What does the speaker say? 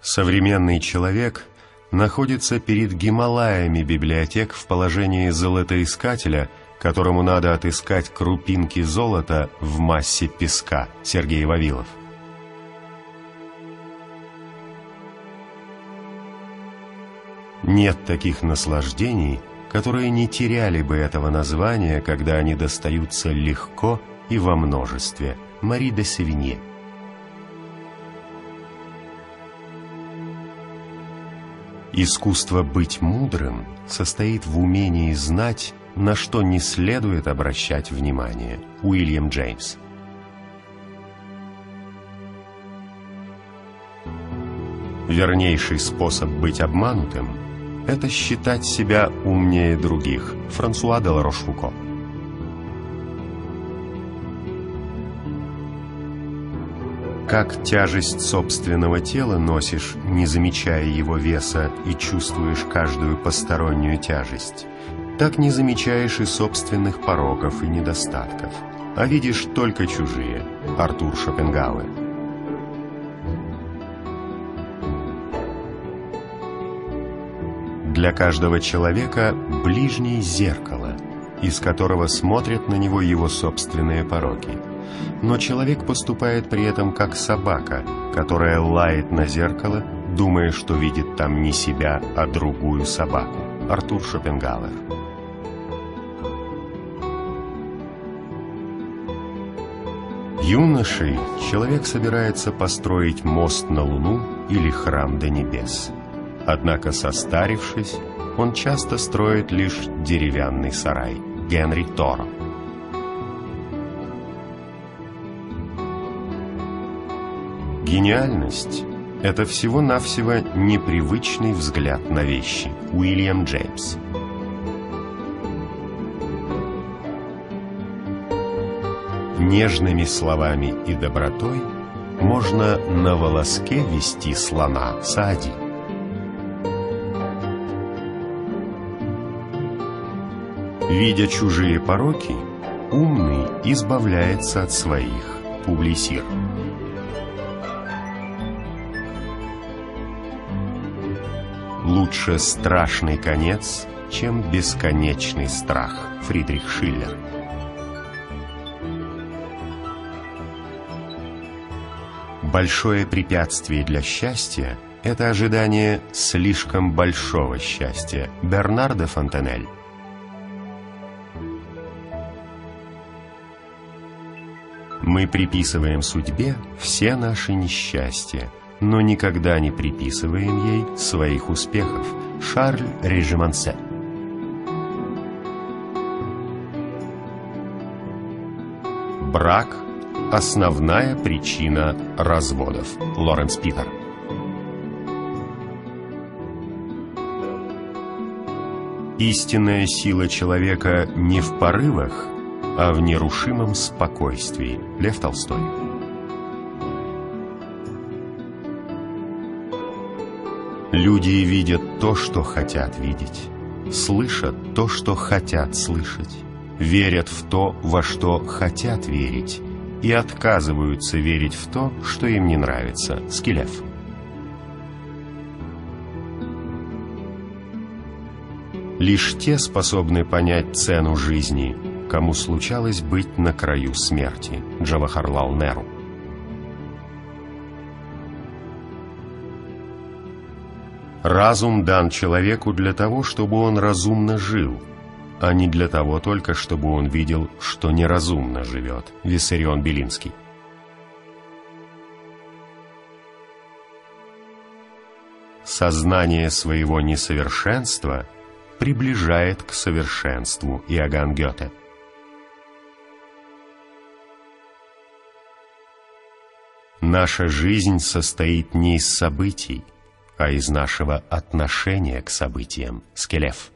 Современный человек находится перед Гималаями библиотек в положении золотоискателя, которому надо отыскать крупинки золота в массе песка. Сергей Вавилов. Нет таких наслаждений, которые не теряли бы этого названия, когда они достаются легко и во множестве. Мари де Севинье. Искусство быть мудрым состоит в умении знать, на что не следует обращать внимание. Уильям Джеймс. Вернейший способ быть обманутым – это считать себя умнее других. Франсуа де ла Рошфуко. Как тяжесть собственного тела носишь, не замечая его веса, и чувствуешь каждую постороннюю тяжесть, так не замечаешь и собственных пороков и недостатков, а видишь только чужие. Артур Шопенгауэр. Для каждого человека ближний зеркало, из которого смотрят на него его собственные пороки. Но человек поступает при этом как собака, которая лает на зеркало, думая, что видит там не себя, а другую собаку. Артур Шопенгауэр. Юношей человек собирается построить мост на Луну или храм до небес. Однако, состарившись, он часто строит лишь деревянный сарай. Генри Торо. Гениальность – это всего-навсего непривычный взгляд на вещи. Уильям Джеймс. Нежными словами и добротой можно на волоске вести слона. Саади. Видя чужие пороки, умный избавляется от своих. Публий Сир. Лучше страшный конец, чем бесконечный страх. Фридрих Шиллер. Большое препятствие для счастья – это ожидание слишком большого счастья. Бернар де Фонтенель. Мы приписываем судьбе все наши несчастья, но никогда не приписываем ей своих успехов. Шарль Режимансе. Брак – основная причина разводов. Лоренс Питер. Истинная сила человека не в порывах, а в нерушимом спокойствии. Лев Толстой. Люди видят то, что хотят видеть, слышат то, что хотят слышать, верят в то, во что хотят верить, и отказываются верить в то, что им не нравится. Скилев. Лишь те способны понять цену жизни, кому случалось быть на краю смерти. Джавахарлал Неру. Разум дан человеку для того, чтобы он разумно жил, а не для того только, чтобы он видел, что неразумно живет. Виссарион Белинский. Сознание своего несовершенства приближает к совершенству. Иоганн Гёте. Наша жизнь состоит не из событий, а из нашего отношения к событиям. Скелев.